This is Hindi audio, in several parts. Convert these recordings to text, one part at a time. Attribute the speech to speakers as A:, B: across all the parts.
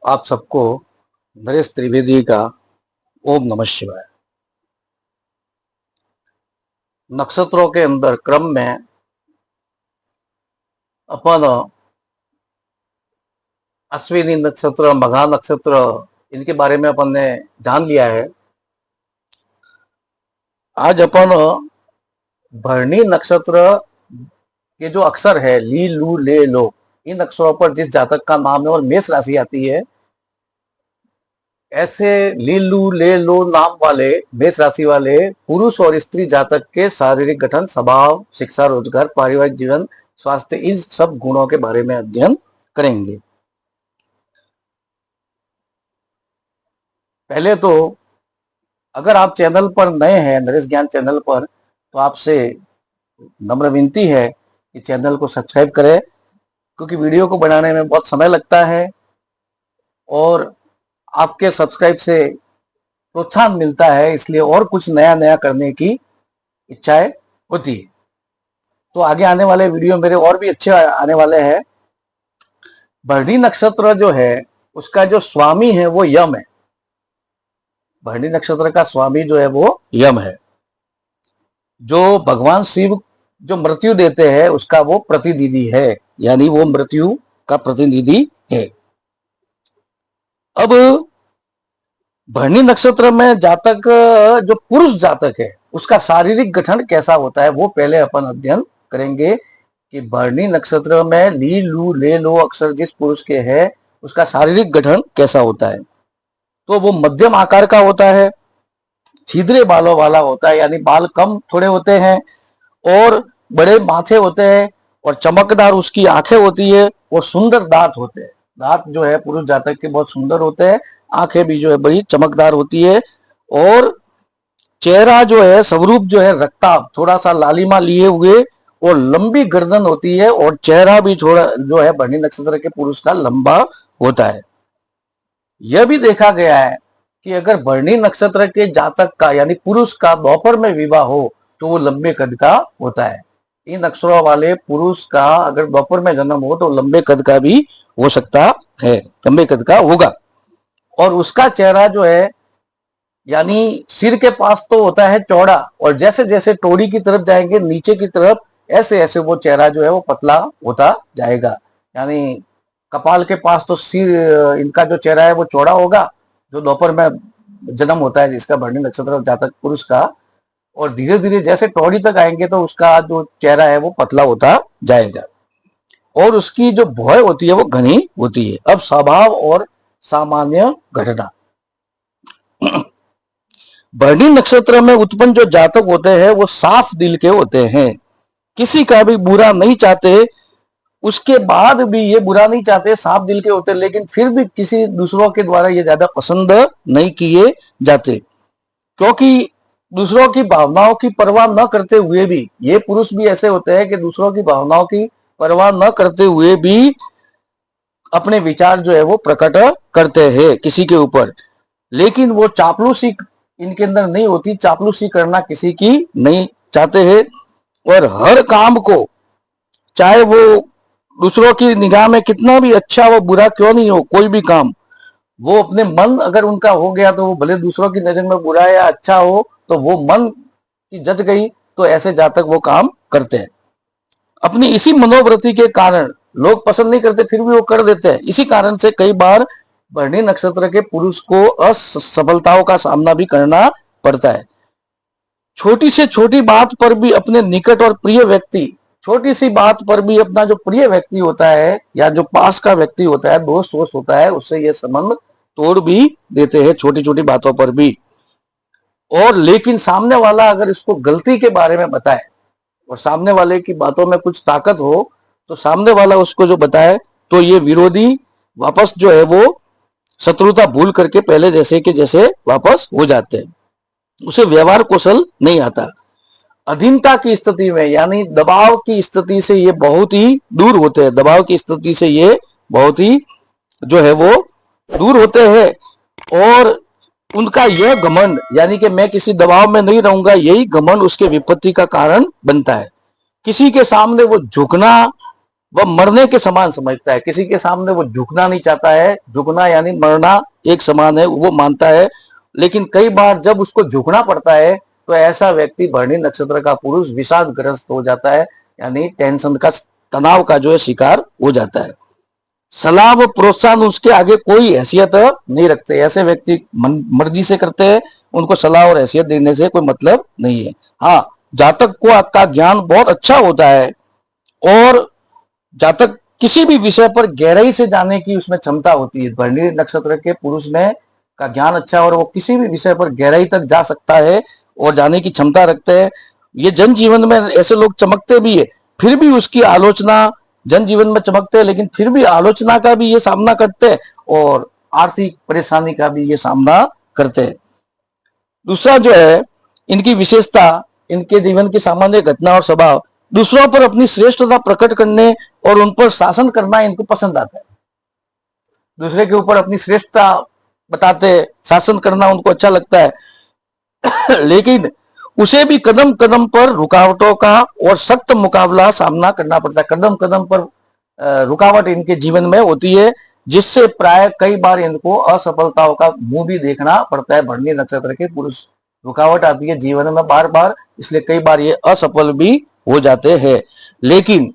A: आप सबको नरेश त्रिवेदी का ओम नमः शिवाय। नक्षत्रों के अंदर क्रम में अपन अश्विनी नक्षत्र, मघा नक्षत्र, इनके बारे में अपन ने जान लिया है। आज अपन भरणी नक्षत्र के जो अक्षर है ली, लू, ले, लो, इन अक्षरों पर जिस जातक का नाम है और मेष राशि आती है, ऐसे ली, लू, ले, लो नाम वाले मेष राशि वाले पुरुष और स्त्री जातक के शारीरिक गठन, स्वभाव, शिक्षा, रोजगार, पारिवारिक जीवन, स्वास्थ्य, इन सब गुणों के बारे में अध्ययन करेंगे। पहले तो अगर आप चैनल पर नए हैं, नरेश ज्ञान चैनल पर, तो आपसे नम्र विनती है कि चैनल को सब्सक्राइब करें, क्योंकि वीडियो को बनाने में बहुत समय लगता है और आपके सब्सक्राइब से प्रोत्साहन मिलता है, इसलिए और कुछ नया नया करने की इच्छाएं होती है। तो आगे आने वाले वीडियो मेरे और भी अच्छे आने वाले हैं। भरणी नक्षत्र जो है उसका जो स्वामी है वो यम है। भरणी नक्षत्र का स्वामी जो है वो यम है। जो भगवान शिव जो मृत्यु देते हैं उसका वो प्रतिनिधि है, यानी वो मृत्यु का प्रतिनिधि है। अब भरणी नक्षत्र में जातक, जो पुरुष जातक है, उसका शारीरिक गठन कैसा होता है वो पहले अपन अध्ययन करेंगे कि भरणी नक्षत्र में ली, लू, ले, लो अक्षर जिस पुरुष के है उसका शारीरिक गठन कैसा होता है। तो वो मध्यम आकार का होता है, छिद्रे बालों वाला होता है, यानी बाल कम थोड़े होते हैं और बड़े माथे होते हैं और चमकदार उसकी आंखें होती है और सुंदर दांत होते हैं। दांत जो है पुरुष जातक के बहुत सुंदर होते हैं, आंखें भी जो है बड़ी चमकदार होती है और चेहरा जो है स्वरूप जो है रक्ताभ, थोड़ा सा लालिमा लिए हुए और लंबी गर्दन होती है और चेहरा भी थोड़ा जो है भरणी नक्षत्र के पुरुष का लंबा होता है। यह भी देखा गया है कि अगर भरणी नक्षत्र के जातक का यानी पुरुष का दोपहर में विवाह हो तो वो लंबे कद का होता है। इन अक्षरों वाले पुरुष का अगर दोपहर में जन्म हो तो लंबे कद का भी हो सकता है, लंबे कद का होगा। और उसका चेहरा जो है यानी सिर के पास तो होता है चौड़ा और जैसे जैसे टोड़ी की तरफ जाएंगे नीचे की तरफ, ऐसे ऐसे वो चेहरा जो है वो पतला होता जाएगा। यानी कपाल के पास तो सिर, इनका जो चेहरा है वो चौड़ा होगा जो दोपहर में जन्म होता है जिसका भरणी नक्षत्र जातक पुरुष का, और धीरे धीरे जैसे टोड़ी तक आएंगे तो उसका जो चेहरा है वो पतला होता जाएगा और उसकी जो भौं होती है वो घनी होती है। अब स्वभाव और सामान्य घटना। भरणी नक्षत्र में उत्पन्न जो जातक होते हैं वो साफ दिल के होते हैं, किसी का भी बुरा नहीं चाहते, उसके बाद भी ये बुरा नहीं चाहते, साफ दिल के होते, लेकिन फिर भी किसी दूसरों के द्वारा ये ज्यादा पसंद नहीं किए जाते, क्योंकि दूसरों की भावनाओं की परवाह न करते हुए भी ये पुरुष भी ऐसे होते हैं कि दूसरों की भावनाओं की परवाह न करते हुए भी अपने विचार जो है वो प्रकट करते हैं किसी के ऊपर, लेकिन वो चापलूसी इनके अंदर नहीं होती, चापलूसी करना किसी की नहीं चाहते हैं और हर काम को चाहे वो दूसरों की निगाह में कितना भी अच्छा वो बुरा क्यों नहीं हो, कोई भी काम वो अपने मन अगर उनका हो गया तो वो भले दूसरों की नजर में बुरा या अच्छा हो तो वो मन की जज गई तो ऐसे जातक वो काम करते हैं। अपनी इसी मनोवृत्ति के कारण लोग पसंद नहीं करते फिर भी वो कर देते हैं। इसी कारण से कई बार भरणी नक्षत्र के पुरुष को असफलताओं का सामना भी करना पड़ता है। छोटी से छोटी बात पर भी अपने निकट और प्रिय व्यक्ति, छोटी सी बात पर भी अपना जो प्रिय व्यक्ति होता है या जो पास का व्यक्ति होता है, दोस्त वोस्त होता है, उससे ये संबंध तोड़ भी देते हैं छोटी छोटी बातों पर भी। और लेकिन सामने वाला अगर इसको गलती के बारे में बताए और सामने वाले की बातों में कुछ ताकत हो तो सामने वाला उसको जो बताए तो ये विरोधी वापस जो है वो शत्रुता भूल करके पहले जैसे के जैसे वापस हो जाते हैं, उसे व्यवहार कौशल नहीं आता। अधीनता की स्थिति में यानी दबाव की स्थिति से ये बहुत ही दूर होते हैं, दबाव की स्थिति से ये बहुत ही जो है वो दूर होते हैं और उनका यह घमंड यानी कि मैं किसी दबाव में नहीं रहूंगा, यही घमंड उसके विपत्ति का कारण बनता है। किसी के सामने वो झुकना वह मरने के समान समझता है, किसी के सामने वो झुकना नहीं चाहता है, झुकना यानी मरना एक समान है वो मानता है। लेकिन कई बार जब उसको झुकना पड़ता है तो ऐसा व्यक्ति भरणी नक्षत्र का पुरुष विषादग्रस्त हो जाता है, यानी टेंशन का, तनाव का जो है शिकार हो जाता है। सलाह व प्रोत्साहन उसके आगे कोई हैसियत नहीं रखते, ऐसे व्यक्ति मर्जी से करते हैं, उनको सलाह और हैसियत देने से कोई मतलब नहीं है। हाँ, जातक को का ज्ञान बहुत अच्छा होता है और जातक किसी भी विषय पर गहराई से जानने की उसमें क्षमता होती है। भरणी नक्षत्र के पुरुष में का ज्ञान अच्छा है और वो किसी भी विषय पर गहराई तक जा सकता है और जाने की क्षमता रखते हैं। ये जन जीवन में ऐसे लोग चमकते भी है, फिर भी उसकी आलोचना, जन जीवन में चमकते हैं लेकिन फिर भी आलोचना का भी ये सामना करते हैं और आर्थिक परेशानी का भी ये सामना करते हैं। दूसरा जो है इनकी विशेषता, इनके जीवन की सामान्य घटना और स्वभाव, दूसरों पर अपनी श्रेष्ठता प्रकट करने और उन पर शासन करना इनको पसंद आता है। दूसरे के ऊपर अपनी श्रेष्ठता बताते, शासन करना उनको अच्छा लगता है लेकिन उसे भी कदम कदम पर रुकावटों का और सख्त मुकाबला सामना करना पड़ता है। कदम कदम पर रुकावट इनके जीवन में होती है, जिससे प्राय कई बार इनको असफलताओं का मुंह भी देखना पड़ता है। भरणी नक्षत्र के पुरुष, रुकावट आती है जीवन में बार बार, इसलिए कई बार ये असफल भी हो जाते हैं। लेकिन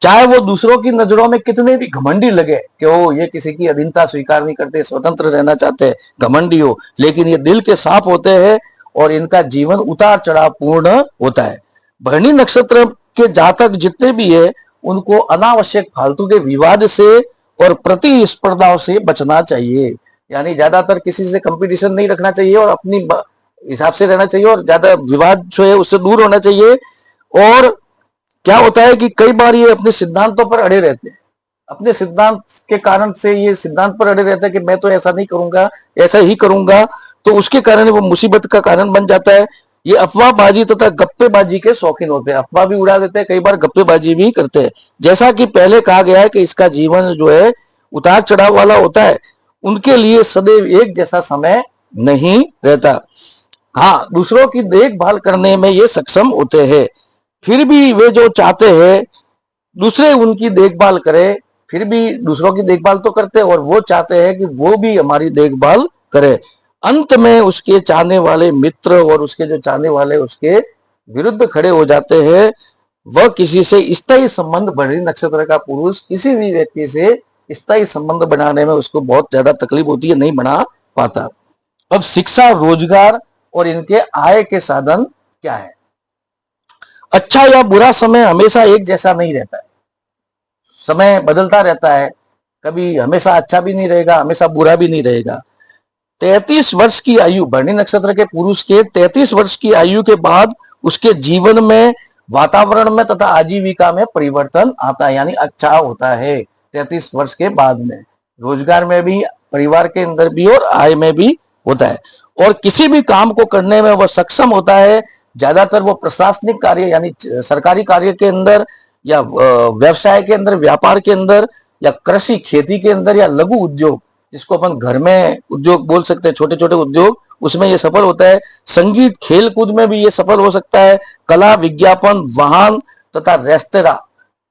A: चाहे वो दूसरों की नजरों में कितने भी घमंडी लगे कि वो ये किसी की अधीनता स्वीकार नहीं करते, स्वतंत्र रहना चाहते हैं, घमंडी हो, लेकिन ये दिल के साफ होते हैं और इनका जीवन उतार चढ़ाव पूर्ण होता है। भरणी नक्षत्र के जातक जितने भी है उनको अनावश्यक फालतू के विवाद से और प्रतिस्पर्धाओं से बचना चाहिए, यानी ज्यादातर किसी से कंपटीशन नहीं रखना चाहिए और अपनी हिसाब से रहना चाहिए और ज्यादा विवाद जो है उससे दूर होना चाहिए। और क्या होता है कि कई बार ये अपने सिद्धांतों पर अड़े रहते हैं, अपने सिद्धांत के कारण से ये सिद्धांत पर अड़े रहते हैं कि मैं तो ऐसा नहीं करूंगा, ऐसा ही करूंगा, तो उसके कारण वो मुसीबत का कारण बन जाता है। ये अफवाहबाजी तथा गप्पेबाजी के शौकीन होते हैं, अफवाह भी उड़ा देते हैं, कई बार गप्पेबाजी भी करते हैं। जैसा कि पहले कहा गया है कि इसका जीवन जो है उतार चढ़ाव वाला होता है, उनके लिए सदैव एक जैसा समय नहीं रहता। हाँ, दूसरों की देखभाल करने में ये सक्षम होते हैं, फिर भी वे जो चाहते हैं दूसरे उनकी देखभाल करें, फिर भी दूसरों की देखभाल तो करते हैं और वो चाहते हैं कि वो भी हमारी देखभाल करे। अंत में उसके चाहने वाले मित्र और उसके जो चाहने वाले उसके विरुद्ध खड़े हो जाते हैं। वह किसी से स्थायी संबंध, भरणी नक्षत्र का पुरुष किसी भी व्यक्ति से स्थायी संबंध बनाने में उसको बहुत ज्यादा तकलीफ होती है, नहीं बना पाता। अब शिक्षा, रोजगार और इनके आय के साधन क्या है। अच्छा या बुरा समय हमेशा एक जैसा नहीं रहता है, समय बदलता रहता है, कभी हमेशा अच्छा भी नहीं रहेगा, हमेशा बुरा भी नहीं रहेगा। 33 वर्ष की आयु, भरणी नक्षत्र के पुरुष के 33 वर्ष की आयु के बाद उसके जीवन में, वातावरण में तथा आजीविका में परिवर्तन आता है, यानी अच्छा होता है 33 वर्ष के बाद में, रोजगार में भी, परिवार के अंदर भी और आय में भी होता है। और किसी भी काम को करने में वह सक्षम होता है। ज्यादातर वो प्रशासनिक कार्य यानी सरकारी कार्य के अंदर या व्यवसाय के अंदर, व्यापार के अंदर या कृषि खेती के अंदर या लघु उद्योग, जिसको अपन घर में उद्योग बोल सकते हैं, छोटे छोटे उद्योग, उसमें ये सफल होता है। संगीत, खेल कूद में भी ये सफल हो सकता है। कला, विज्ञापन, वाहन तथा रेस्तरा,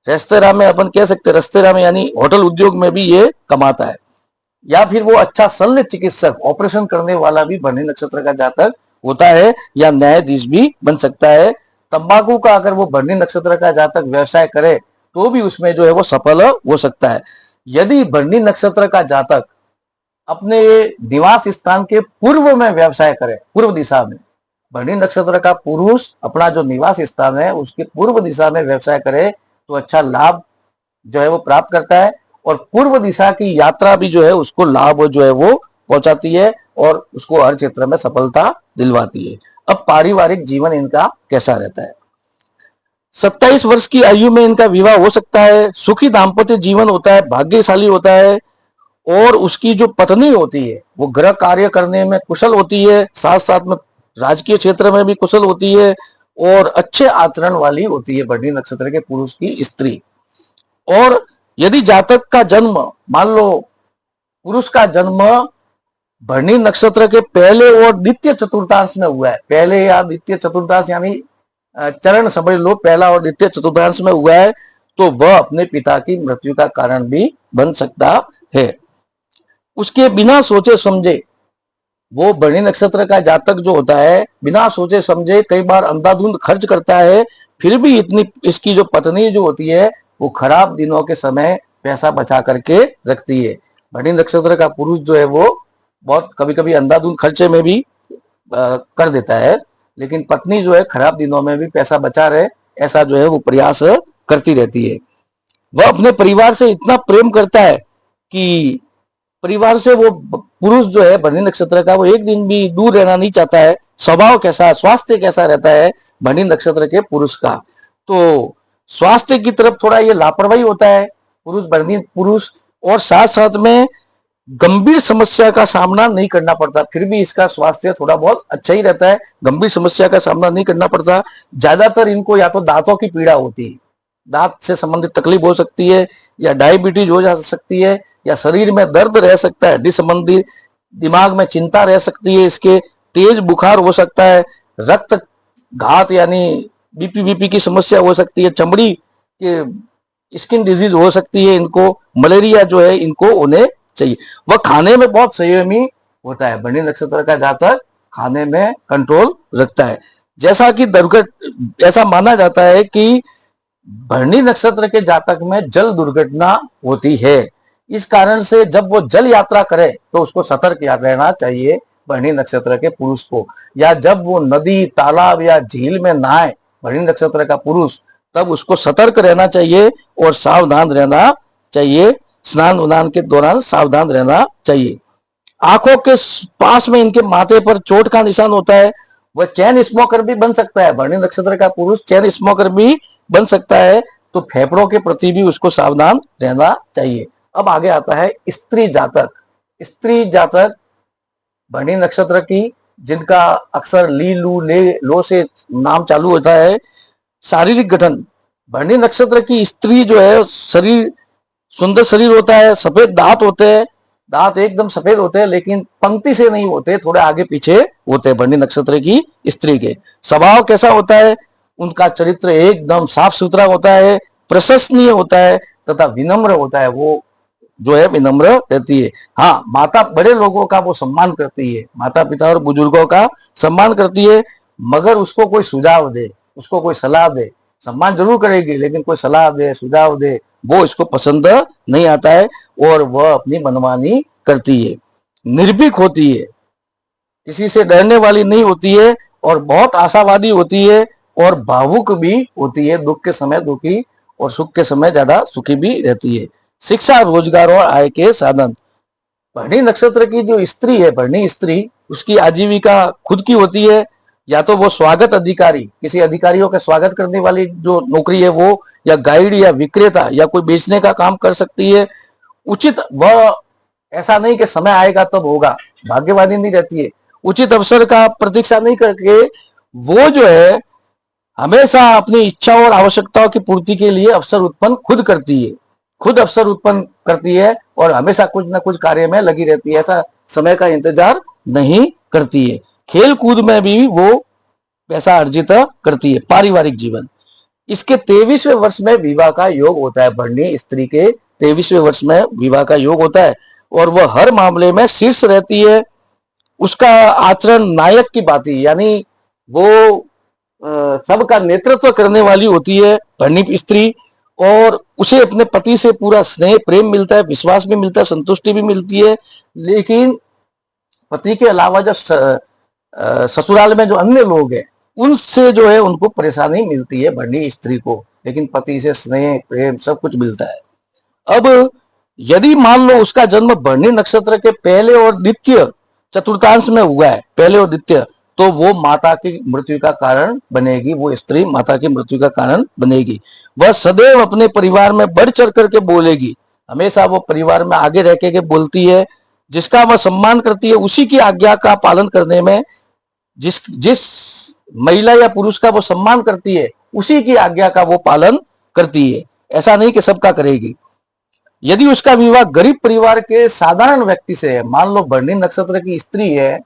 A: रेस्तरा में अपन कह सकते हैं, रेस्तरा में यानी होटल उद्योग में भी ये कमाता है। या फिर वो अच्छा शल्य चिकित्सक, ऑपरेशन करने वाला भी भरणी नक्षत्र का जातक होता है, या न्यायाधीश भी बन सकता है। तंबाकू का अगर वो भरणी नक्षत्र का जातक व्यवसाय करे तो भी उसमें जो है वो सफल हो सकता है। यदि भरणी नक्षत्र का जातक अपने निवास स्थान के पूर्व में व्यवसाय करे, पूर्व दिशा में, भरणी नक्षत्र का पुरुष अपना जो निवास स्थान है उसके पूर्व दिशा में व्यवसाय करे तो अच्छा लाभ जो है वो प्राप्त करता है। और पूर्व दिशा की यात्रा भी जो है उसको लाभ जो है वो पहुंचाती है और उसको हर क्षेत्र में सफलता दिलवाती है। अब पारिवारिक जीवन इनका कैसा रहता है। 27 वर्ष की आयु में इनका विवाह हो सकता है, सुखी दाम्पत्य जीवन होता है, भाग्यशाली होता है। और उसकी जो पत्नी होती है वो गृह कार्य करने में कुशल होती है, साथ साथ में राजकीय क्षेत्र में भी कुशल होती है और अच्छे आचरण वाली होती है भरणी नक्षत्र के पुरुष की स्त्री। और यदि जातक का जन्म, मान लो पुरुष का जन्म भरणी नक्षत्र के पहले और द्वितीय चतुर्थांश में हुआ है, पहले या द्वितीय चतुर्थांश यानी चरण समझ लो, पहला और द्वितीय चतुर्थांश में हुआ है, तो वह अपने पिता की मृत्यु का कारण भी बन सकता है। उसके बिना सोचे समझे, वो भरणी नक्षत्र का जातक जो होता है बिना सोचे समझे कई बार अंधाधुंध खर्च करता है, फिर भी इतनी इसकी जो पत्नी जो होती है वो खराब दिनों के समय पैसा बचा करके रखती है। भरणी नक्षत्र का पुरुष जो है वो बहुत कभी कभी अंधाधुंध खर्चे में भी कर देता है, लेकिन पत्नी जो है खराब दिनों में भी पैसा बचा रहे ऐसा जो है वो प्रयास करती रहती है। वह अपने परिवार से इतना प्रेम करता है कि परिवार से वो पुरुष जो है भरणी नक्षत्र का वो एक दिन भी दूर रहना नहीं चाहता है। स्वभाव कैसा, स्वास्थ्य कैसा रहता है भरणी नक्षत्र के पुरुष का, तो स्वास्थ्य की तरफ थोड़ा ये लापरवाही होता है पुरुष, भरणी पुरुष, और साथ साथ में गंभीर समस्या का सामना नहीं करना पड़ता, फिर भी इसका स्वास्थ्य थोड़ा बहुत अच्छा ही रहता है, गंभीर समस्या का सामना नहीं करना पड़ता। ज्यादातर इनको या तो दांतों की पीड़ा होती है, दांत से संबंधित तकलीफ हो सकती है, या डायबिटीज हो जा सकती है, या शरीर में दर्द रह सकता है हड्डी संबंधी, दिमाग में चिंता रह सकती है, इसके तेज बुखार हो सकता है, रक्त घात यानी बीपी की समस्या हो सकती है, चमड़ी के स्किन डिजीज हो सकती है, इनको मलेरिया जो है इनको होने चाहिए। वह खाने में बहुत संयमी होता है, भरणी नक्षत्र का जातक खाने में कंट्रोल रखता है। जैसा कि ऐसा माना जाता है कि भरणी नक्षत्र के जातक में जल दुर्घटना होती है, इस कारण से जब वो जल यात्रा करे तो उसको सतर्क रहना चाहिए भरणी नक्षत्र के पुरुष को, या जब वो नदी तालाब या झील में नहाए भरणी नक्षत्र का पुरुष तब उसको सतर्क रहना चाहिए और सावधान रहना चाहिए, स्नान उनान के दौरान सावधान रहना चाहिए। आंखों के पास में इनके माथे पर चोट का निशान होता है, वह चैन स्मोकर भी बन सकता है, भरणी नक्षत्र का पुरुष चैन स्मोकर भी बन सकता है, तो फेफड़ों के प्रति भी उसको सावधान रहना चाहिए। अब आगे आता है स्त्री जातक। स्त्री जातक भरणी नक्षत्र की, जिनका अक्सर ली लू ले लो से नाम चालू होता है। शारीरिक गठन, भरणी नक्षत्र की स्त्री जो है शरीर सुंदर शरीर होता है, सफेद दांत होते हैं, दांत एकदम सफेद होते हैं, लेकिन पंक्ति से नहीं होते, थोड़े आगे पीछे होते हैं भरणी नक्षत्र की स्त्री के। स्वभाव कैसा होता है, उनका चरित्र एकदम साफ सुथरा होता है, प्रशंसनीय होता है तथा विनम्र होता है, वो जो है विनम्र रहती है। हाँ, माता बड़े लोगों का वो सम्मान करती है, माता पिता और बुजुर्गों का सम्मान करती है, मगर उसको कोई सुझाव दे, उसको कोई सलाह दे, सम्मान जरूर करेगी लेकिन कोई सलाह दे सुझाव दे वो इसको पसंद नहीं आता है, और वह अपनी मनमानी करती है। निर्भीक होती है, किसी से डरने वाली नहीं होती है, और बहुत आशावादी होती है, और भावुक भी होती है, दुख के समय दुखी और सुख के समय ज्यादा सुखी भी रहती है। शिक्षा, रोजगार और आय के साधन, भरणी नक्षत्र की जो स्त्री है, भरणी स्त्री, उसकी आजीविका खुद की होती है, या तो वो स्वागत अधिकारी, किसी अधिकारियों का स्वागत करने वाली जो नौकरी है वो, या गाइड या विक्रेता या कोई बेचने का काम कर सकती है। उचित, वह ऐसा नहीं कि समय आएगा तब होगा, भाग्यवादी नहीं रहती है, उचित अवसर का प्रतीक्षा नहीं करके वो जो है हमेशा अपनी इच्छा और आवश्यकताओं की पूर्ति के लिए अवसर उत्पन्न खुद करती है, खुद अवसर उत्पन्न करती है और हमेशा कुछ ना कुछ कार्य में लगी रहती है, ऐसा समय का इंतजार नहीं करती है। खेल कूद में भी वो पैसा अर्जित करती है। पारिवारिक जीवन, इसके 23वें वर्ष में विवाह का योग होता है, भरणी स्त्री के 23वें वर्ष में विवाह का योग होता है, और वह हर मामले में शीर्ष रहती है। उसका आचरण नायक की भांति, यानी वो सबका नेतृत्व करने वाली होती है भरणी स्त्री, और उसे अपने पति से पूरा स्नेह प्रेम मिलता है, विश्वास भी मिलता है, संतुष्टि भी मिलती है। लेकिन पति के अलावा जो ससुराल में जो अन्य लोग हैं उनसे जो है उनको परेशानी मिलती है भरणी स्त्री को, लेकिन पति से स्नेह प्रेम सब कुछ मिलता है। अब यदि मान लो उसका जन्म भरणी नक्षत्र के पहले और द्वितीय चतुर्थांश में हुआ है, पहले और द्वितीय, तो वो माता की मृत्यु का कारण बनेगी, वो स्त्री माता की मृत्यु का कारण बनेगी। वह सदैव अपने परिवार में बढ़ चढ़ करके बोलेगी, हमेशा वो परिवार में आगे रह के बोलती है, जिसका वह सम्मान करती है उसी की आज्ञा का पालन करने में, जिस महिला या पुरुष का वो सम्मान करती है उसी की आज्ञा का वो पालन करती है, ऐसा नहीं कि सबका करेगी। यदि उसका विवाह गरीब परिवार के साधारण व्यक्ति से है, मान लो भरणी नक्षत्र की स्त्री है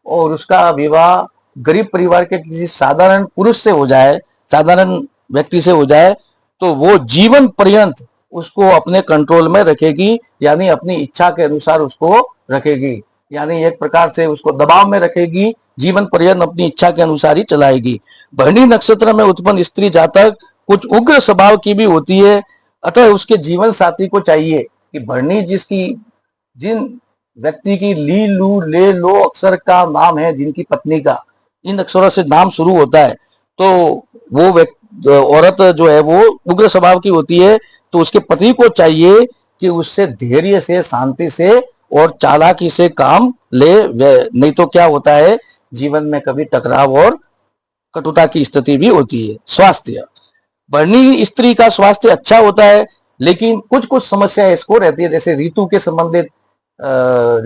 A: और उसका विवाह गरीब परिवार के किसी साधारण पुरुष से हो जाए, साधारण व्यक्ति से हो जाए, तो वो जीवन पर्यंत उसको अपने कंट्रोल में रखेगी, यानी अपनी इच्छा के अनुसार उसको रखेगी, यानी एक प्रकार से उसको दबाव में रखेगी, जीवन पर्यंत अपनी इच्छा के अनुसार ही चलाएगी। भरणी नक्षत्र में उत्पन्न स्त्री जातक कुछ उग्र स्वभाव की भी होती है, अतः उसके जीवन साथी को चाहिए कि भरणी जिन व्यक्ति की ली लू ले लो अक्षर का नाम है, जिनकी पत्नी का इन अक्षरों से नाम शुरू होता है, तो वो औरत जो है वो उग्र स्वभाव की होती है, तो उसके पति को चाहिए कि उससे धैर्य से, शांति से और चालाकी से काम ले। नहीं तो क्या होता है, जीवन में कभी टकराव और कटुता की स्थिति भी होती है। स्वास्थ्य, भरणी स्त्री का स्वास्थ्य अच्छा होता है, लेकिन कुछ कुछ समस्या इसको रहती है, जैसे ऋतु के संबंधित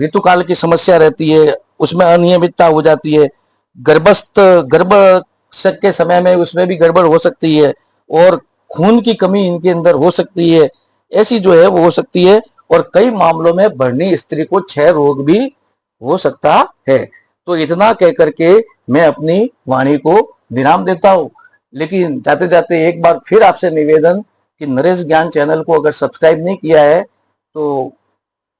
A: ऋतुकाल की समस्या रहती है, उसमें अनियमितता हो जाती है। गर्भ के समय में उसमें भी गड़बड़ हो सकती है, और खून की कमी इनके अंदर हो सकती है, ऐसी जो है वो हो सकती है। और कई मामलों में भरणी स्त्री को क्षय रोग भी हो सकता है। तो इतना कह करके मैं अपनी वाणी को विराम देता हूं, लेकिन जाते जाते एक बार फिर आपसे निवेदन कि नरेश ज्ञान चैनल को अगर सब्सक्राइब नहीं किया है तो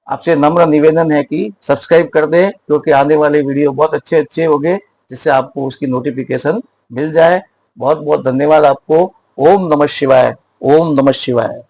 A: आपसे नम्र निवेदन है कि सब्सक्राइब कर दें, क्योंकि आने वाले वीडियो बहुत अच्छे अच्छे होंगे, जिससे आपको उसकी नोटिफिकेशन मिल जाए। बहुत बहुत धन्यवाद आपको। ओम नमः शिवाय। ओम नमः शिवाय।